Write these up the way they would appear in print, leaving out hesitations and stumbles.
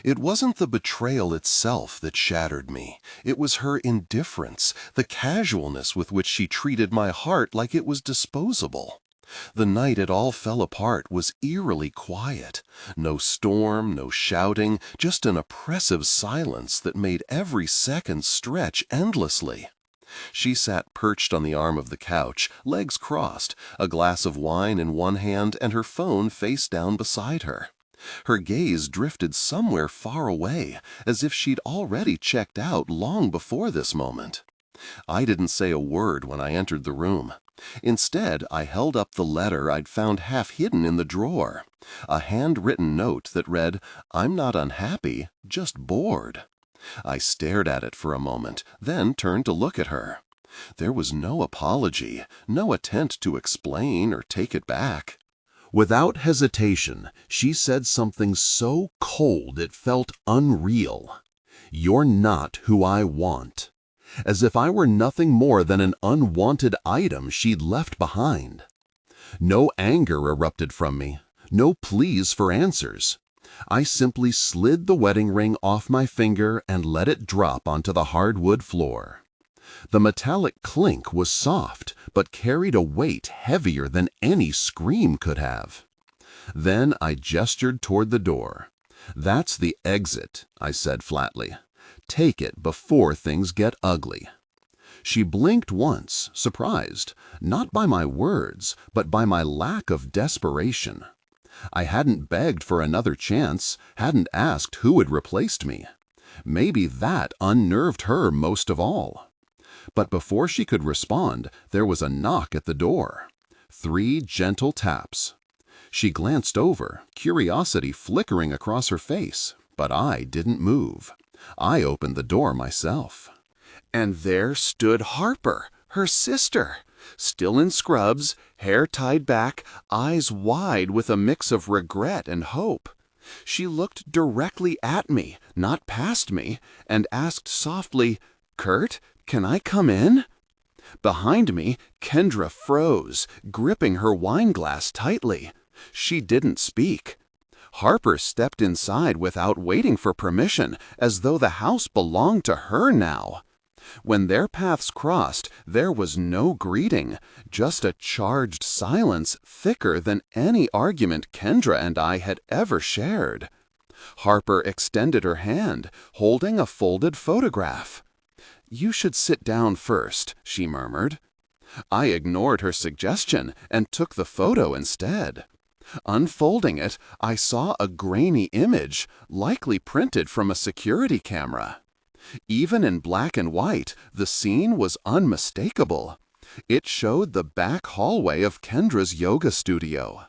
It wasn't the betrayal itself that shattered me. It was her indifference, the casualness with which she treated my heart like it was disposable. The night it all fell apart was eerily quiet. No storm, no shouting, just an oppressive silence that made every second stretch endlessly. She sat perched on the arm of the couch, legs crossed, a glass of wine in one hand and her phone face down beside her. Her gaze drifted somewhere far away, as if she'd already checked out long before this moment. I didn't say a word when I entered the room. Instead, I held up the letter I'd found half hidden in the drawer, a handwritten note that read, "I'm not unhappy, just bored." I stared at it for a moment, then turned to look at her. There was no apology, no attempt to explain or take it back. Without hesitation, she said something so cold it felt unreal. "You're not who I want." As if I were nothing more than an unwanted item she'd left behind. No anger erupted from me, no pleas for answers. I simply slid the wedding ring off my finger and let it drop onto the hardwood floor. The metallic clink was soft, but carried a weight heavier than any scream could have. Then I gestured toward the door. "That's the exit," I said flatly. "Take it before things get ugly." She blinked once, surprised, not by my words, but by my lack of desperation. I hadn't begged for another chance, hadn't asked who had replaced me. Maybe that unnerved her most of all. But before she could respond, there was a knock at the door. 3 gentle taps. She glanced over, curiosity flickering across her face, but I didn't move. I opened the door myself. And there stood Harper, her sister, still in scrubs, hair tied back, eyes wide with a mix of regret and hope. She looked directly at me, not past me, and asked softly, "Kurt, can I come in?" Behind me, Kendra froze, gripping her wine glass tightly. She didn't speak. Harper stepped inside without waiting for permission, as though the house belonged to her now. When their paths crossed, there was no greeting, just a charged silence thicker than any argument Kendra and I had ever shared. Harper extended her hand, holding a folded photograph. "You should sit down first," she murmured. I ignored her suggestion and took the photo instead. Unfolding it, I saw a grainy image, likely printed from a security camera. Even in black and white, the scene was unmistakable. It showed the back hallway of Kendra's yoga studio.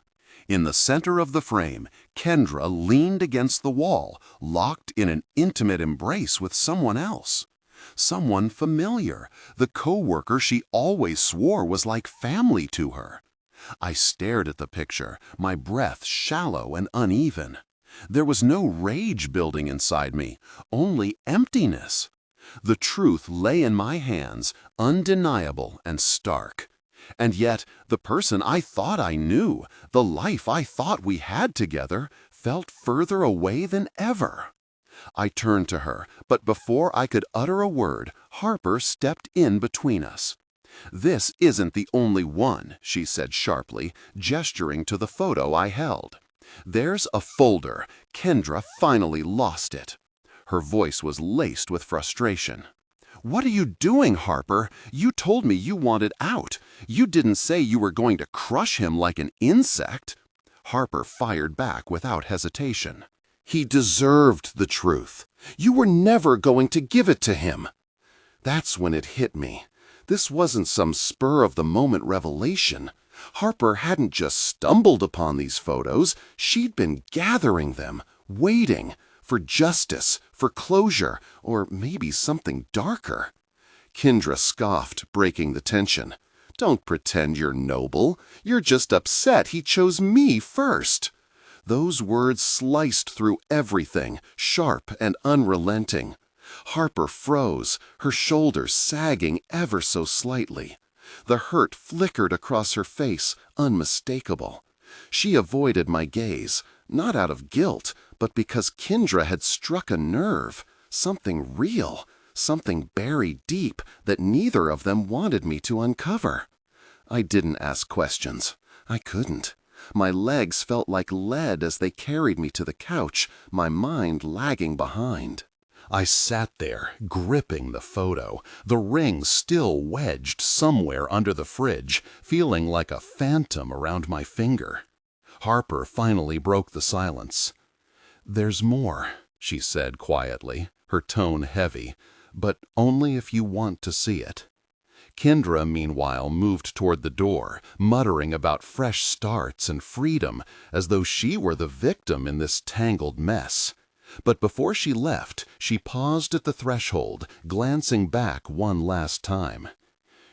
In the center of the frame, Kendra leaned against the wall, locked in an intimate embrace with someone else. Someone familiar, the coworker she always swore was like family to her. I stared at the picture, my breath shallow and uneven. There was no rage building inside me, only emptiness. The truth lay in my hands, undeniable and stark. And yet, the person I thought I knew, the life I thought we had together, felt further away than ever. I turned to her, but before I could utter a word, Harper stepped in between us. "This isn't the only one," she said sharply, gesturing to the photo I held. "There's a folder. Kendra finally lost it." Her voice was laced with frustration. "What are you doing, Harper? You told me you wanted out. You didn't say you were going to crush him like an insect." Harper fired back without hesitation. "He deserved the truth. You were never going to give it to him." That's when it hit me. This wasn't some spur-of-the-moment revelation. Harper hadn't just stumbled upon these photos. She'd been gathering them, waiting for justice, for closure, or maybe something darker. Kendra scoffed, breaking the tension. "Don't pretend you're noble. You're just upset he chose me first." Those words sliced through everything, sharp and unrelenting. Harper froze, her shoulders sagging ever so slightly. The hurt flickered across her face, unmistakable. She avoided my gaze, not out of guilt, but because Kendra had struck a nerve, something real, something buried deep that neither of them wanted me to uncover. I didn't ask questions. I couldn't. My legs felt like lead as they carried me to the couch, my mind lagging behind. I sat there, gripping the photo, the ring still wedged somewhere under the fridge, feeling like a phantom around my finger. Harper finally broke the silence. "There's more," she said quietly, her tone heavy, "but only if you want to see it." Kendra, meanwhile, moved toward the door, muttering about fresh starts and freedom, as though she were the victim in this tangled mess. But before she left, she paused at the threshold, glancing back one last time.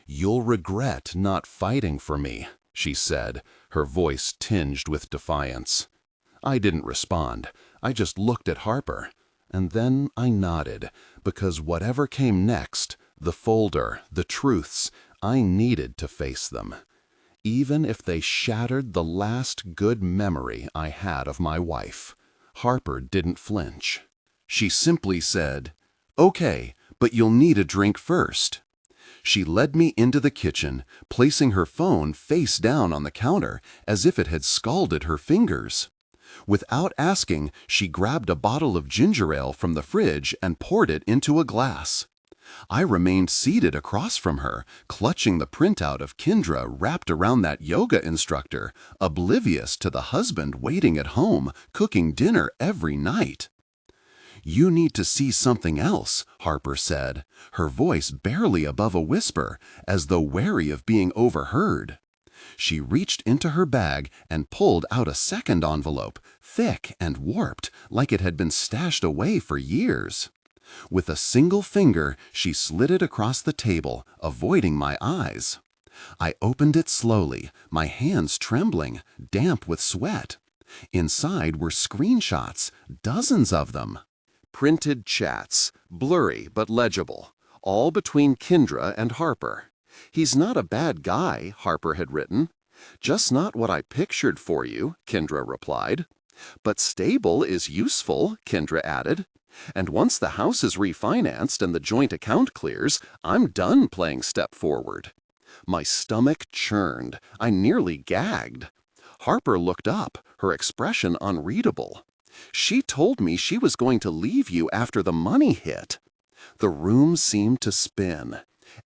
"You'll regret not fighting for me," she said, her voice tinged with defiance. I didn't respond. I just looked at Harper. And then I nodded, because whatever came next, the folder, the truths, I needed to face them. Even if they shattered the last good memory I had of my wife. Harper didn't flinch. She simply said, "Okay, but you'll need a drink first." She led me into the kitchen, placing her phone face down on the counter as if it had scalded her fingers. Without asking, she grabbed a bottle of ginger ale from the fridge and poured it into a glass. I remained seated across from her, clutching the printout of Kendra wrapped around that yoga instructor, oblivious to the husband waiting at home, cooking dinner every night. "You need to see something else," Harper said, her voice barely above a whisper, as though wary of being overheard. She reached into her bag and pulled out a second envelope, thick and warped, like it had been stashed away for years. With a single finger, she slid it across the table, avoiding my eyes. I opened it slowly, my hands trembling, damp with sweat. Inside were screenshots, dozens of them. Printed chats, blurry but legible, all between Kendra and Harper. "He's not a bad guy," Harper had written. "Just not what I pictured for you," Kendra replied. "But stable is useful," Kendra added. "And once the house is refinanced and the joint account clears, I'm done playing step forward." My stomach churned. I nearly gagged. Harper looked up, her expression unreadable. "She told me she was going to leave you after the money hit." The room seemed to spin.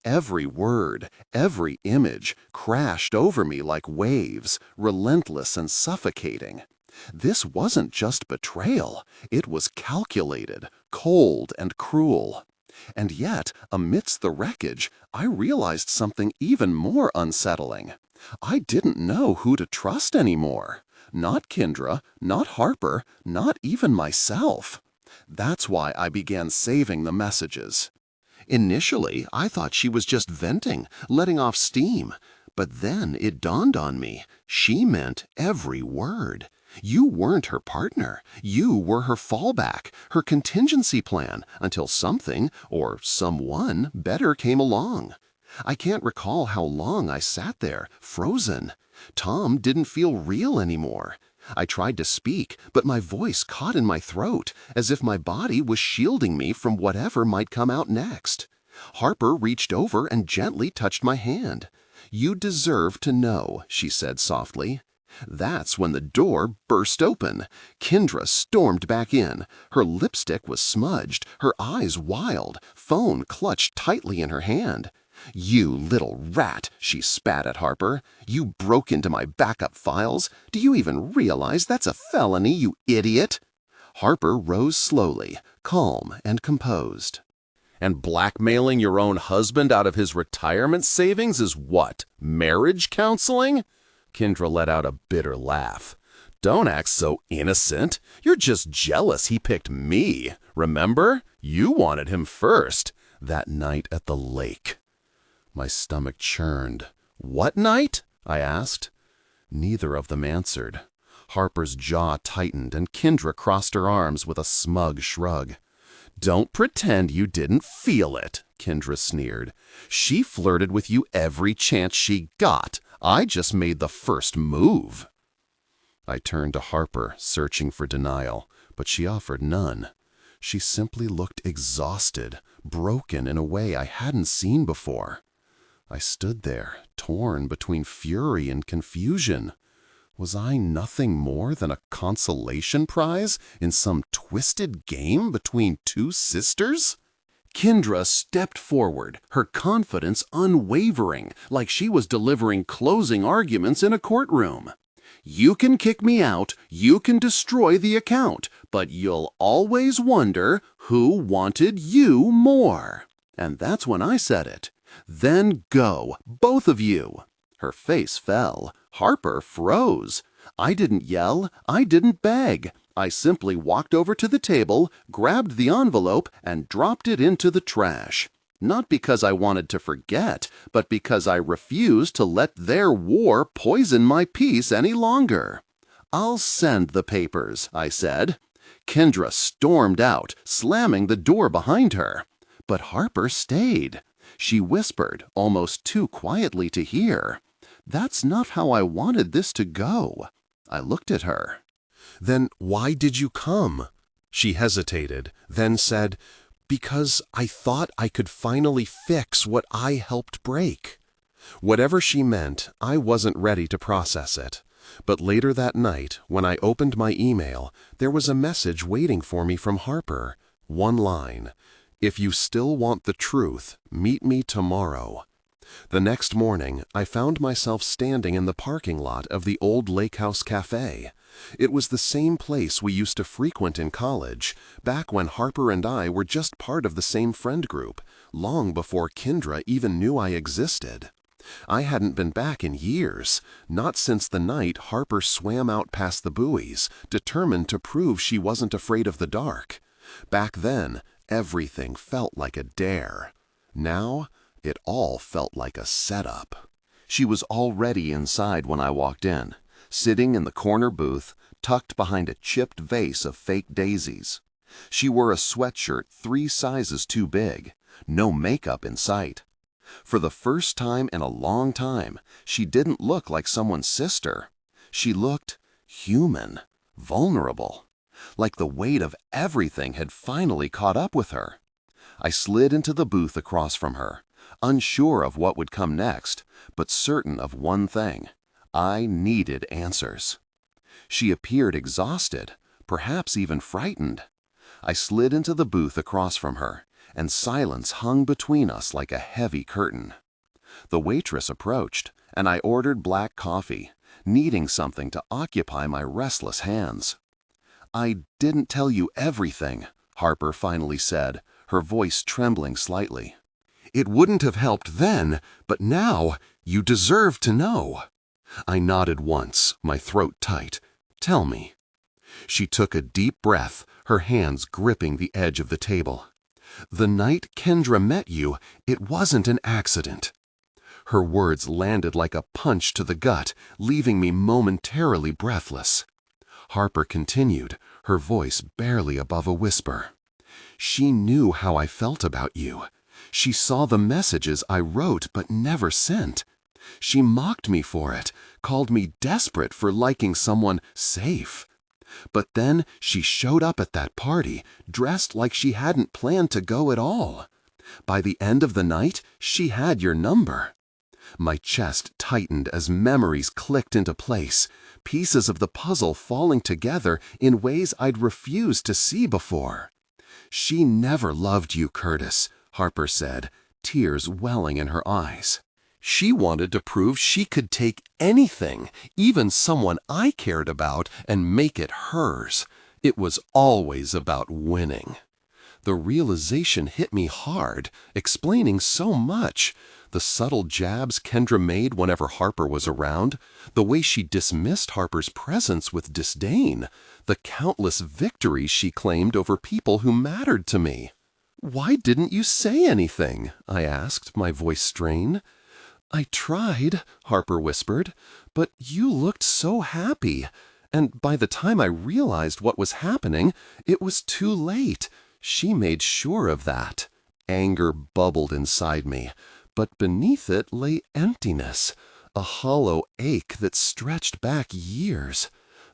Every word, every image crashed over me like waves, relentless and suffocating. This wasn't just betrayal. It was calculated, cold, and cruel. And yet, amidst the wreckage, I realized something even more unsettling. I didn't know who to trust anymore. Not Kendra, not Harper, not even myself. That's why I began saving the messages. Initially, I thought she was just venting, letting off steam. But then it dawned on me, she meant every word. You weren't her partner. You were her fallback, her contingency plan, until something, or someone, better came along. I can't recall how long I sat there, frozen. Tom didn't feel real anymore. I tried to speak, but my voice caught in my throat, as if my body was shielding me from whatever might come out next. Harper reached over and gently touched my hand. "You deserve to know," she said softly. That's when the door burst open. Kendra stormed back in. Her lipstick was smudged, her eyes wild, phone clutched tightly in her hand. "You little rat," she spat at Harper. "You broke into my backup files. Do you even realize that's a felony, you idiot?" Harper rose slowly, calm and composed. "And blackmailing your own husband out of his retirement savings is what? Marriage counseling?" Kendra let out a bitter laugh. "Don't act so innocent. You're just jealous he picked me. Remember? You wanted him first. That night at the lake." My stomach churned. "What night?" I asked. Neither of them answered. Harper's jaw tightened and Kendra crossed her arms with a smug shrug. "Don't pretend you didn't feel it," Kendra sneered. "She flirted with you every chance she got. I just made the first move." I turned to Harper, searching for denial. but she offered none. She simply looked exhausted, broken in a way I hadn't seen before. I stood there, torn between fury and confusion. Was I nothing more than a consolation prize in some twisted game between two sisters? Kendra stepped forward, her confidence unwavering, like she was delivering closing arguments in a courtroom. "You can kick me out, you can destroy the account, but you'll always wonder who wanted you more." And that's when I said it. "Then go, both of you." Her face fell. Harper froze. I didn't yell, I didn't beg. I simply walked over to the table, grabbed the envelope, and dropped it into the trash. Not because I wanted to forget, but because I refused to let their war poison my peace any longer. "I'll send the papers," I said. Kendra stormed out, slamming the door behind her. But Harper stayed. She whispered, almost too quietly to hear, "That's not how I wanted this to go." I looked at her. "Then why did you come?" She hesitated, then said, "Because I thought I could finally fix what I helped break." Whatever she meant, I wasn't ready to process it. But later that night, when I opened my email, there was a message waiting for me from Harper. One line: "If you still want the truth, meet me tomorrow." The next morning, I found myself standing in the parking lot of the old Lake House Cafe. It was the same place we used to frequent in college, back when Harper and I were just part of the same friend group, long before Kendra even knew I existed. I hadn't been back in years, not since the night Harper swam out past the buoys, determined to prove she wasn't afraid of the dark. Back then, everything felt like a dare. Now, it all felt like a setup. She was already inside when I walked in, sitting in the corner booth, tucked behind a chipped vase of fake daisies. She wore a sweatshirt 3 sizes too big, no makeup in sight. For the first time in a long time, she didn't look like someone's sister. She looked human, vulnerable, like the weight of everything had finally caught up with her. I slid into the booth across from her, unsure of what would come next, but certain of one thing: I needed answers. She appeared exhausted, perhaps even frightened. I slid into the booth across from her, and silence hung between us like a heavy curtain. The waitress approached, and I ordered black coffee, needing something to occupy my restless hands. "I didn't tell you everything," Harper finally said, her voice trembling slightly. "It wouldn't have helped then, but now you deserve to know." I nodded once, my throat tight. "Tell me." She took a deep breath, her hands gripping the edge of the table. "The night Kendra met you, it wasn't an accident." Her words landed like a punch to the gut, leaving me momentarily breathless. Harper continued, her voice barely above a whisper. "She knew how I felt about you. She saw the messages I wrote but never sent. She mocked me for it, called me desperate for liking someone safe. But then she showed up at that party, dressed like she hadn't planned to go at all. By the end of the night, she had your number." My chest tightened as memories clicked into place, pieces of the puzzle falling together in ways I'd refused to see before. "She never loved you, Curtis," Harper said, tears welling in her eyes. "She wanted to prove she could take anything, even someone I cared about, and make it hers. It was always about winning." The realization hit me hard, explaining so much. The subtle jabs Kendra made whenever Harper was around, the way she dismissed Harper's presence with disdain, the countless victories she claimed over people who mattered to me. "Why didn't you say anything?" I asked, my voice strained. "I tried," Harper whispered, "but you looked so happy. And by the time I realized what was happening, it was too late. She made sure of that." Anger bubbled inside me, but beneath it lay emptiness, a hollow ache that stretched back years.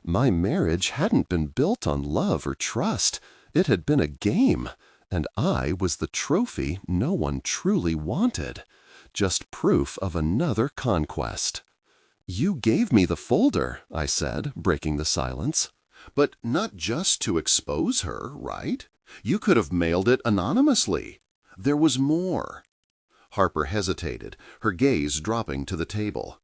My marriage hadn't been built on love or trust. It had been a game, and I was the trophy no one truly wanted. Just proof of another conquest. "You gave me the folder," I said, breaking the silence. "But not just to expose her, right? You could have mailed it anonymously. There was more." Harper hesitated, her gaze dropping to the table.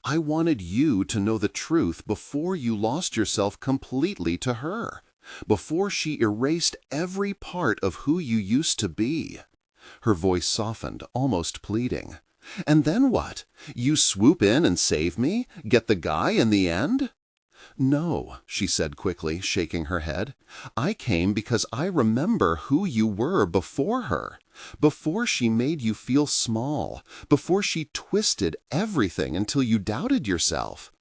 "I wanted you to know the truth before you lost yourself completely to her, before she erased every part of who you used to be." Her voice softened, almost pleading. "And then what? You swoop in and save me? Get the guy in the end?" "No," she said quickly, shaking her head. "I came because I remember who you were before her, before she made you feel small, before she twisted everything until you doubted yourself.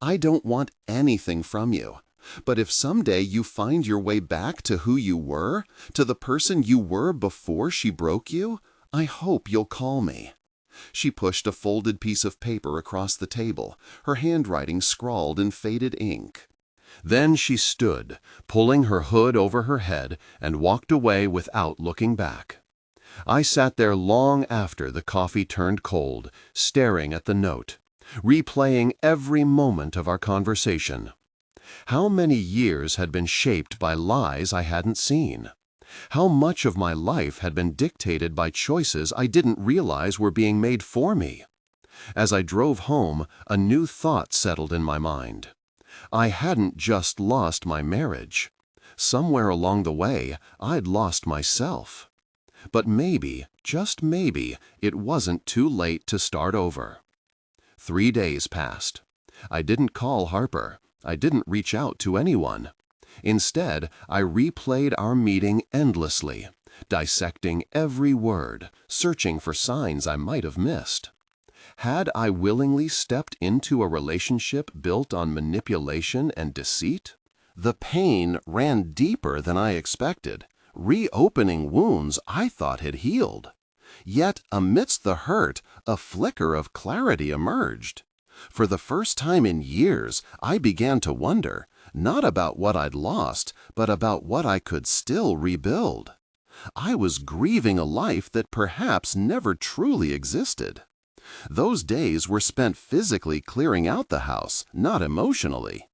I don't want anything from you. But if someday you find your way back to who you were, to the person you were before she broke you, I hope you'll call me." She pushed a folded piece of paper across the table, her handwriting scrawled in faded ink. Then she stood, pulling her hood over her head, and walked away without looking back. I sat there long after the coffee turned cold, staring at the note, replaying every moment of our conversation. How many years had been shaped by lies I hadn't seen? How much of my life had been dictated by choices I didn't realize were being made for me? As I drove home, a new thought settled in my mind. I hadn't just lost my marriage. Somewhere along the way, I'd lost myself. But maybe, just maybe, it wasn't too late to start over. 3 days passed. I didn't call Harper. I didn't reach out to anyone. Instead, I replayed our meeting endlessly, dissecting every word, searching for signs I might have missed. Had I willingly stepped into a relationship built on manipulation and deceit? The pain ran deeper than I expected, reopening wounds I thought had healed. Yet, amidst the hurt, a flicker of clarity emerged. For the first time in years, I began to wonder, not about what I'd lost, but about what I could still rebuild. I was grieving a life that perhaps never truly existed. Those days were spent physically clearing out the house, not emotionally.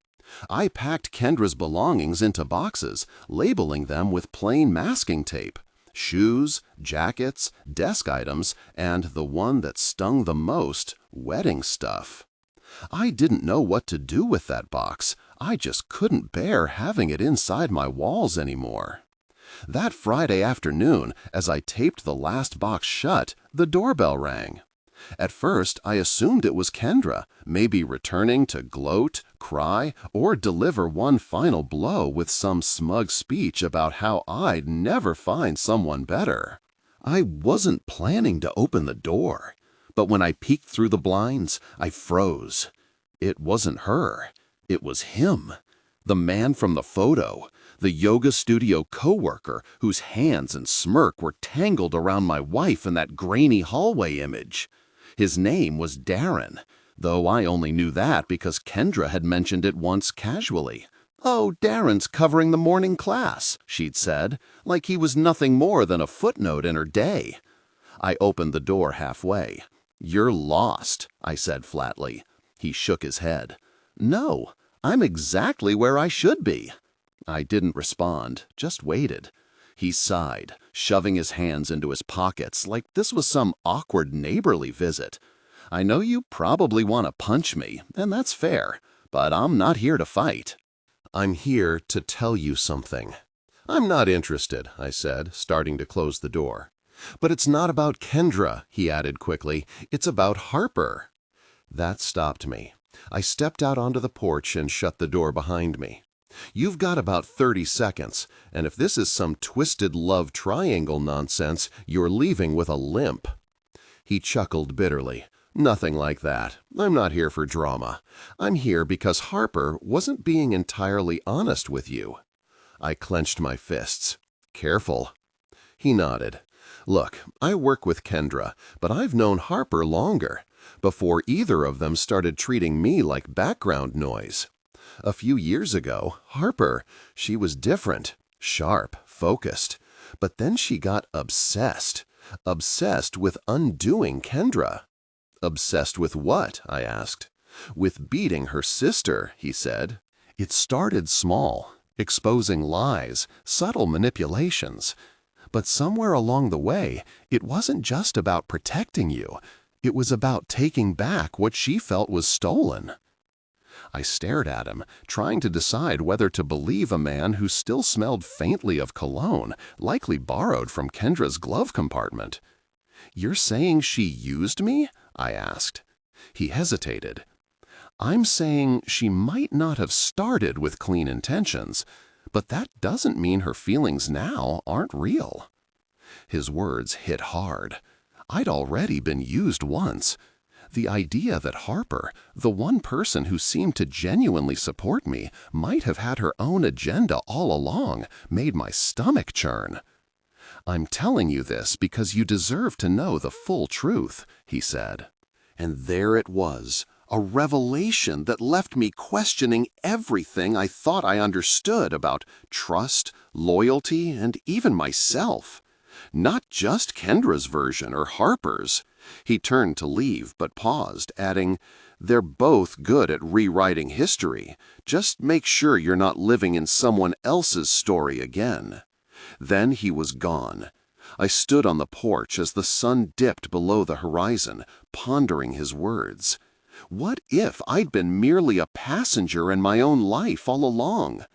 I packed Kendra's belongings into boxes, labeling them with plain masking tape. Shoes, jackets, desk items, and the one that stung the most, wedding stuff. I didn't know what to do with that box. I just couldn't bear having it inside my walls anymore. That Friday afternoon, as I taped the last box shut, the doorbell rang. At first, I assumed it was Kendra, maybe returning to gloat, cry, or deliver one final blow with some smug speech about how I'd never find someone better. I wasn't planning to open the door, but when I peeked through the blinds, I froze. It wasn't her. It was him. The man from the photo. The yoga studio coworker whose hands and smirk were tangled around my wife in that grainy hallway image. His name was Darren, though I only knew that because Kendra had mentioned it once casually. "Oh, Darren's covering the morning class," she'd said, like he was nothing more than a footnote in her day. I opened the door halfway. "You're lost," I said flatly. He shook his head. "No, I'm exactly where I should be." I didn't respond, just waited. He sighed, shoving his hands into his pockets like this was some awkward neighborly visit. "I know you probably want to punch me, and that's fair, but I'm not here to fight. I'm here to tell you something." "I'm not interested," I said, starting to close the door. "But it's not about Kendra," he added quickly. "It's about Harper." That stopped me. I stepped out onto the porch and shut the door behind me. "You've got about 30 seconds, and if this is some twisted love triangle nonsense, you're leaving with a limp." He chuckled bitterly. "Nothing like that. I'm not here for drama. I'm here because Harper wasn't being entirely honest with you." I clenched my fists. "Careful." He nodded. "Look, I work with Kendra, but I've known Harper longer, before either of them started treating me like background noise. A few years ago, Harper, she was different, sharp, focused. But then she got obsessed. Obsessed with undoing Kendra. Obsessed with what? I asked. With beating her sister, he said. It started small, exposing lies, subtle manipulations. But somewhere along the way, it wasn't just about protecting you. It was about taking back what she felt was stolen. I stared at him, trying to decide whether to believe a man who still smelled faintly of cologne, likely borrowed from Kendra's glove compartment. "You're saying she used me?" I asked. He hesitated. "I'm saying she might not have started with clean intentions, but that doesn't mean her feelings now aren't real." His words hit hard. I'd already been used once. The idea that Harper, the one person who seemed to genuinely support me, might have had her own agenda all along made my stomach churn. "I'm telling you this because you deserve to know the full truth," he said. And there it was, a revelation that left me questioning everything I thought I understood about trust, loyalty, and even myself. Not just Kendra's version or Harper's. He turned to leave, but paused, adding, "They're both good at rewriting history. Just make sure you're not living in someone else's story again." Then he was gone. I stood on the porch as the sun dipped below the horizon, pondering his words. What if I'd been merely a passenger in my own life all along?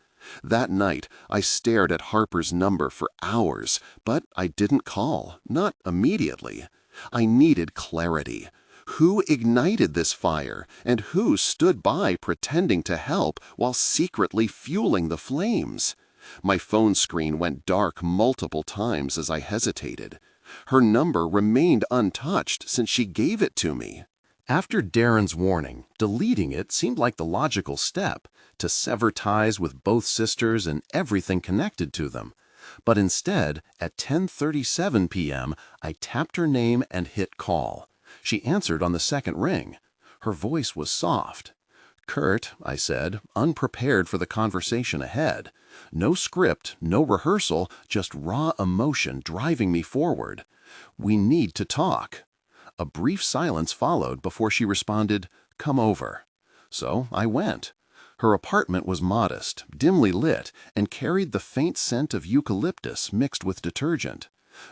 That night, I stared at Harper's number for hours, but I didn't call, not immediately. I needed clarity. Who ignited this fire, and who stood by pretending to help while secretly fueling the flames? My phone screen went dark multiple times as I hesitated. Her number remained untouched since she gave it to me. After Darren's warning, deleting it seemed like the logical step, to sever ties with both sisters and everything connected to them. But instead, at 10:37 p.m., I tapped her name and hit call. She answered on the second ring. Her voice was soft. "Kurt," I said, unprepared for the conversation ahead. No script, no rehearsal, just raw emotion driving me forward. "We need to talk." A brief silence followed before she responded, "Come over." So I went. Her apartment was modest, dimly lit, and carried the faint scent of eucalyptus mixed with detergent.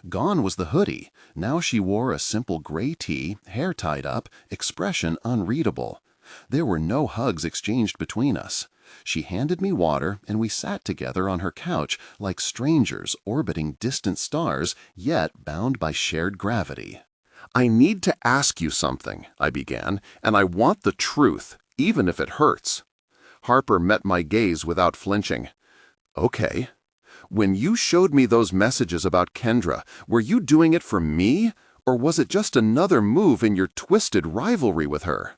Gone was the hoodie. Now she wore a simple gray tee, hair tied up, expression unreadable. There were no hugs exchanged between us. She handed me water, and we sat together on her couch like strangers orbiting distant stars, yet bound by shared gravity. "I need to ask you something," I began, "and I want the truth, even if it hurts." Harper met my gaze without flinching. "Okay. When you showed me those messages about Kendra, were you doing it for me, or was it just another move in your twisted rivalry with her?"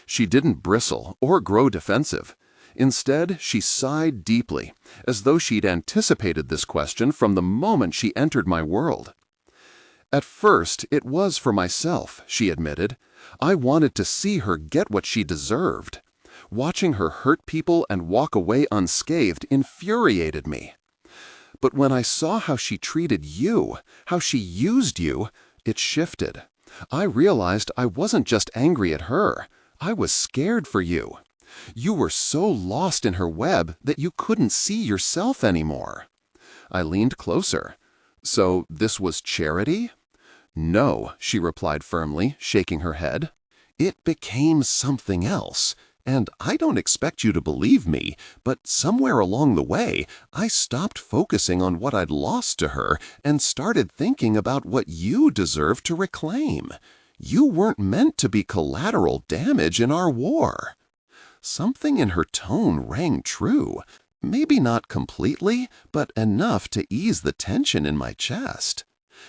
She didn't bristle or grow defensive. Instead, she sighed deeply, as though she'd anticipated this question from the moment she entered my world. "At first, it was for myself," she admitted. "I wanted to see her get what she deserved. Watching her hurt people and walk away unscathed infuriated me. But when I saw how she treated you, how she used you, it shifted. I realized I wasn't just angry at her. I was scared for you. You were so lost in her web that you couldn't see yourself anymore." I leaned closer. "So this was charity?" "No," she replied firmly, shaking her head. "It became something else. And I don't expect you to believe me, but somewhere along the way, I stopped focusing on what I'd lost to her and started thinking about what you deserve to reclaim. You weren't meant to be collateral damage in our war." Something in her tone rang true. Maybe not completely, but enough to ease the tension in my chest.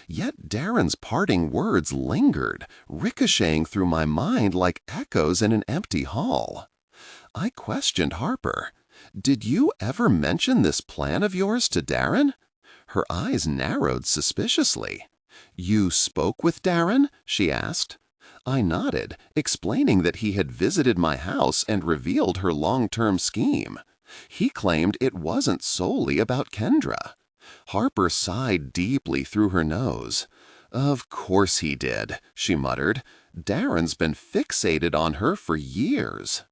Yet Darren's parting words lingered, ricocheting through my mind like echoes in an empty hall. I questioned Harper. "Did you ever mention this plan of yours to Darren?" Her eyes narrowed suspiciously. "You spoke with Darren?" she asked. I nodded, explaining that he had visited my house and revealed her long-term scheme. He claimed it wasn't solely about Kendra. Harper sighed deeply through her nose. "Of course he did," she muttered. "Darren's been fixated on her for years.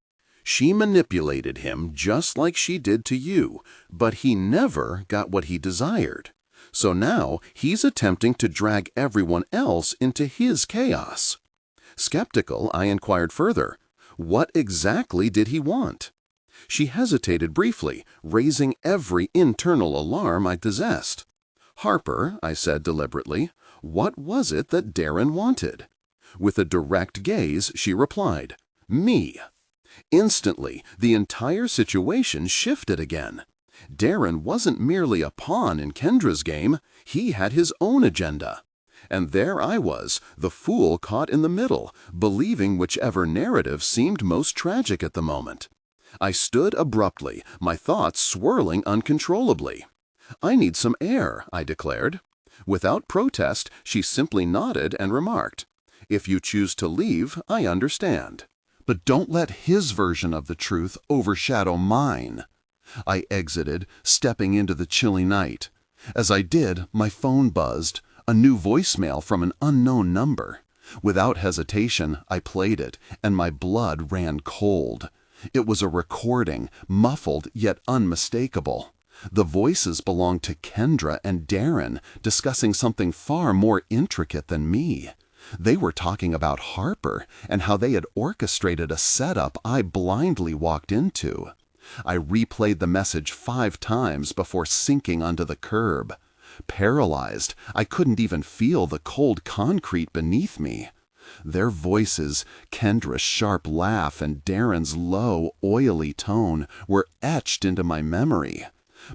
She manipulated him just like she did to you, but he never got what he desired. So now he's attempting to drag everyone else into his chaos." Skeptical, I inquired further. What exactly did he want? She hesitated briefly, raising every internal alarm I possessed. "Harper," I said deliberately, "what was it that Darren wanted?" With a direct gaze, she replied, "Me." Instantly, the entire situation shifted again. Darren wasn't merely a pawn in Kendra's game, he had his own agenda. And there I was, the fool caught in the middle, believing whichever narrative seemed most tragic at the moment. I stood abruptly, my thoughts swirling uncontrollably. "I need some air," I declared. Without protest, she simply nodded and remarked, "If you choose to leave, I understand. But don't let his version of the truth overshadow mine." I exited, stepping into the chilly night. As I did, my phone buzzed, a new voicemail from an unknown number. Without hesitation, I played it, and my blood ran cold. It was a recording, muffled yet unmistakable. The voices belonged to Kendra and Darren, discussing something far more intricate than me. They were talking about Harper and how they had orchestrated a setup I blindly walked into. I replayed the message 5 times before sinking onto the curb. Paralyzed, I couldn't even feel the cold concrete beneath me. Their voices, Kendra's sharp laugh and Darren's low, oily tone, were etched into my memory.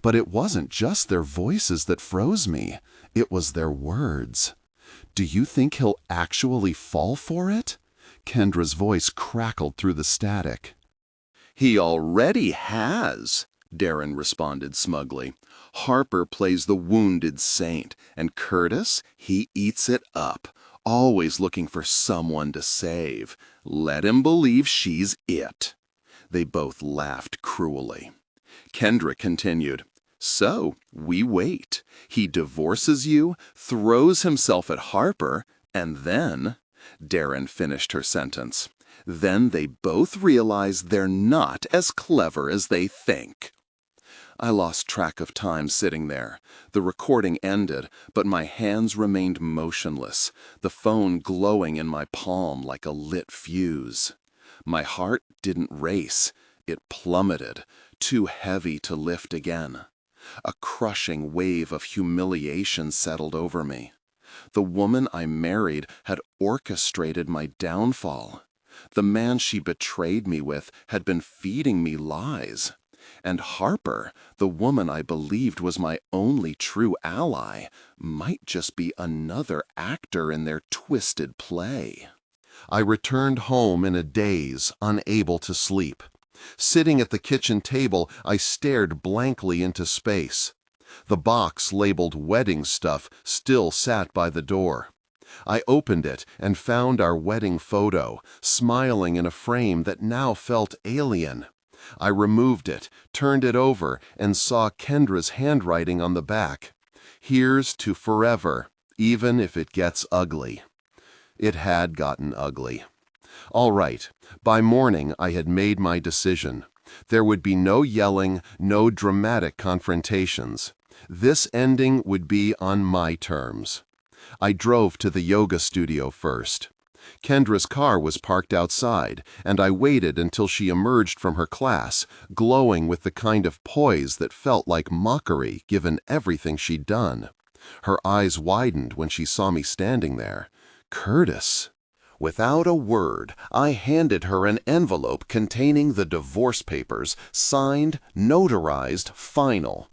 But it wasn't just their voices that froze me. It was their words. "Do you think he'll actually fall for it?" Kendra's voice crackled through the static. "He already has," Darren responded smugly. "Harper plays the wounded saint, and Curtis, he eats it up, always looking for someone to save. Let him believe she's it." They both laughed cruelly. Kendra continued, "So, we wait. He divorces you, throws himself at Harper, and then—" Darren finished her sentence. "Then they both realize they're not as clever as they think." I lost track of time sitting there. The recording ended, but my hands remained motionless, the phone glowing in my palm like a lit fuse. My heart didn't race. It plummeted, too heavy to lift again. A crushing wave of humiliation settled over me. The woman I married had orchestrated my downfall. The man she betrayed me with had been feeding me lies. And Harper, the woman I believed was my only true ally, might just be another actor in their twisted play. I returned home in a daze, unable to sleep. Sitting at the kitchen table, I stared blankly into space. The box labeled wedding stuff still sat by the door. I opened it and found our wedding photo, smiling in a frame that now felt alien. I removed it, turned it over, and saw Kendra's handwriting on the back. "Here's to forever, even if it gets ugly." It had gotten ugly. All right, by morning I had made my decision. There would be no yelling, no dramatic confrontations. This ending would be on my terms. I drove to the yoga studio first. Kendra's car was parked outside, and I waited until she emerged from her class, glowing with the kind of poise that felt like mockery given everything she'd done. Her eyes widened when she saw me standing there. Curtis! Without a word, I handed her an envelope containing the divorce papers, signed, notarized, final.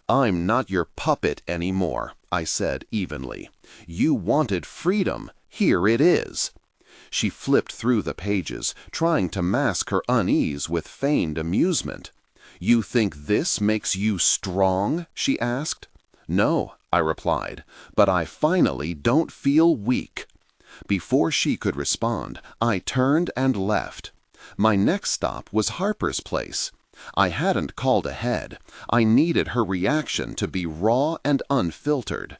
"I'm not your puppet anymore," I said evenly. "You wanted freedom. Here it is." She flipped through the pages, trying to mask her unease with feigned amusement. "You think this makes you strong?" she asked. "No," I replied, "but I finally don't feel weak." Before she could respond, I turned and left. My next stop was Harper's place. I hadn't called ahead. I needed her reaction to be raw and unfiltered.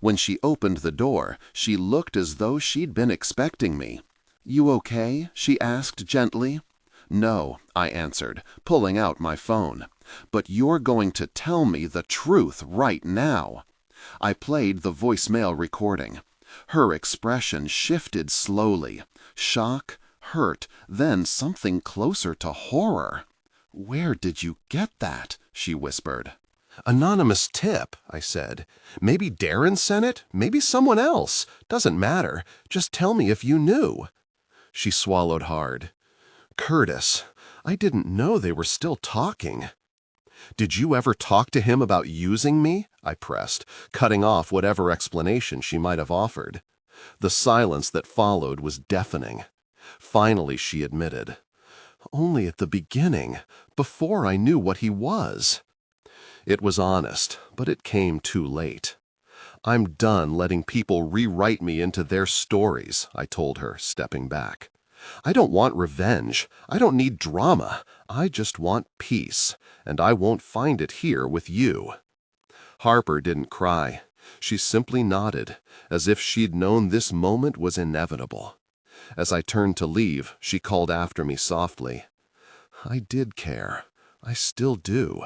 When she opened the door, she looked as though she'd been expecting me. "You okay?" she asked gently. "No," I answered, pulling out my phone. "But you're going to tell me the truth right now." I played the voicemail recording. Her expression shifted slowly. Shock, hurt, then something closer to horror. "Where did you get that?" she whispered. "Anonymous tip," I said. "Maybe Darren sent it, maybe someone else. Doesn't matter. Just tell me if you knew." She swallowed hard. "Curtis, I didn't know they were still talking." "Did you ever talk to him about using me?" I pressed, cutting off whatever explanation she might have offered. The silence that followed was deafening. Finally she admitted. "Only at the beginning, before I knew what he was." It was honest, but it came too late. "I'm done letting people rewrite me into their stories," I told her, stepping back. "I don't want revenge. I don't need drama. I just want peace, and I won't find it here with you." Harper didn't cry. She simply nodded, as if she'd known this moment was inevitable. As I turned to leave, she called after me softly. "I did care. I still do."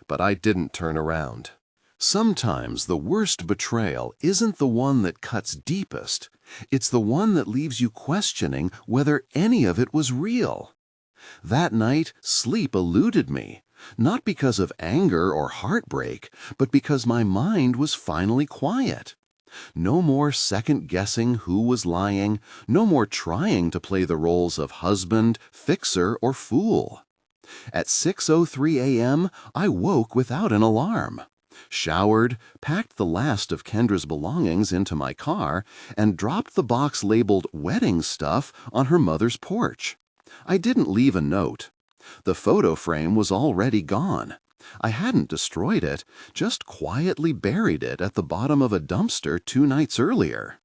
But I didn't turn around. Sometimes the worst betrayal isn't the one that cuts deepest. It's the one that leaves you questioning whether any of it was real. That night, sleep eluded me, not because of anger or heartbreak, but because my mind was finally quiet. No more second-guessing who was lying, no more trying to play the roles of husband, fixer, or fool. At 6:03 a.m., I woke without an alarm. Showered, packed the last of Kendra's belongings into my car, and dropped the box labeled wedding stuff on her mother's porch. I didn't leave a note. The photo frame was already gone. I hadn't destroyed it, just quietly buried it at the bottom of a dumpster 2 nights earlier.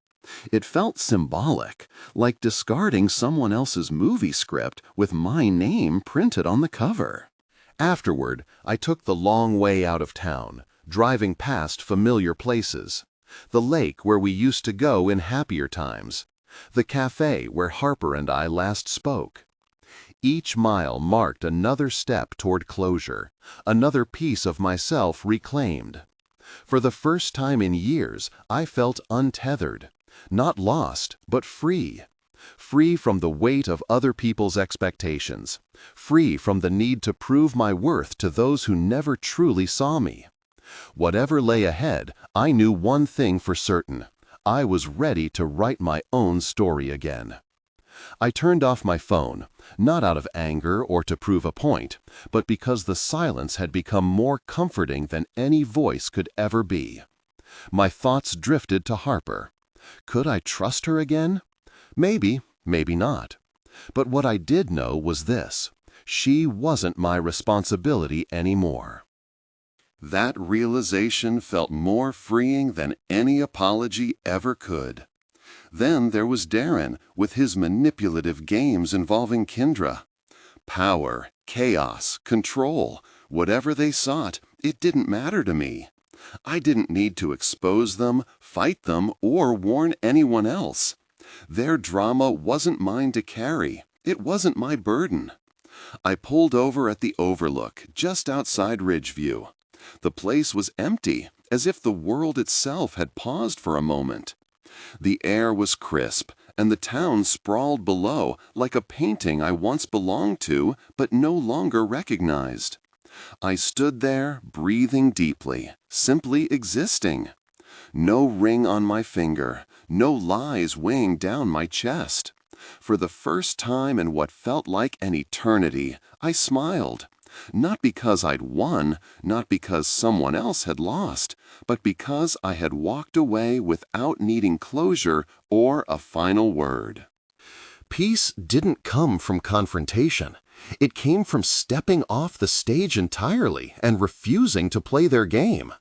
It felt symbolic, like discarding someone else's movie script with my name printed on the cover. Afterward, I took the long way out of town, driving past familiar places. The lake where we used to go in happier times. The cafe where Harper and I last spoke. Each mile marked another step toward closure, another piece of myself reclaimed. For the first time in years, I felt untethered. Not lost, but free. Free from the weight of other people's expectations. Free from the need to prove my worth to those who never truly saw me. Whatever lay ahead, I knew one thing for certain. I was ready to write my own story again. I turned off my phone, not out of anger or to prove a point, but because the silence had become more comforting than any voice could ever be. My thoughts drifted to Harper. Could I trust her again? Maybe, maybe not. But what I did know was this: she wasn't my responsibility anymore. That realization felt more freeing than any apology ever could. Then there was Darren with his manipulative games involving Kendra. Power, chaos, control, whatever they sought, it didn't matter to me. I didn't need to expose them, fight them, or warn anyone else. Their drama wasn't mine to carry. It wasn't my burden. I pulled over at the Overlook, just outside Ridgeview. The place was empty, as if the world itself had paused for a moment. The air was crisp, and the town sprawled below like a painting I once belonged to but no longer recognized. I stood there, breathing deeply, simply existing. No ring on my finger, no lies weighing down my chest. For the first time in what felt like an eternity, I smiled. Not because I'd won, not because someone else had lost, but because I had walked away without needing closure or a final word. Peace didn't come from confrontation. It came from stepping off the stage entirely and refusing to play their game.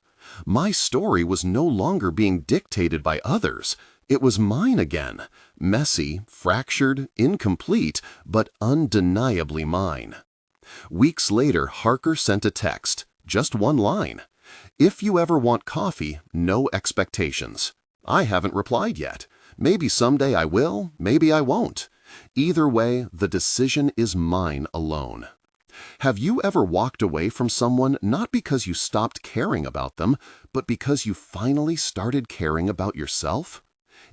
My story was no longer being dictated by others. It was mine again. Messy, fractured, incomplete, but undeniably mine. Weeks later, Harper sent a text, just one line. "If you ever want coffee, no expectations." I haven't replied yet. Maybe someday I will, maybe I won't. Either way, the decision is mine alone. Have you ever walked away from someone not because you stopped caring about them, but because you finally started caring about yourself?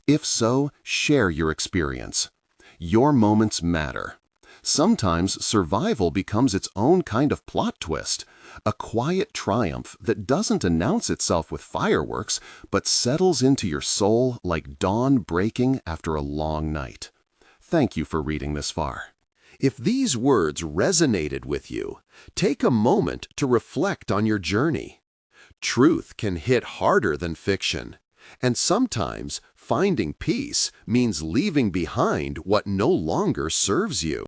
If so, share your experience. Your moments matter. Sometimes survival becomes its own kind of plot twist, a quiet triumph that doesn't announce itself with fireworks, but settles into your soul like dawn breaking after a long night. Thank you for reading this far. If these words resonated with you, take a moment to reflect on your journey. Truth can hit harder than fiction, and sometimes finding peace means leaving behind what no longer serves you.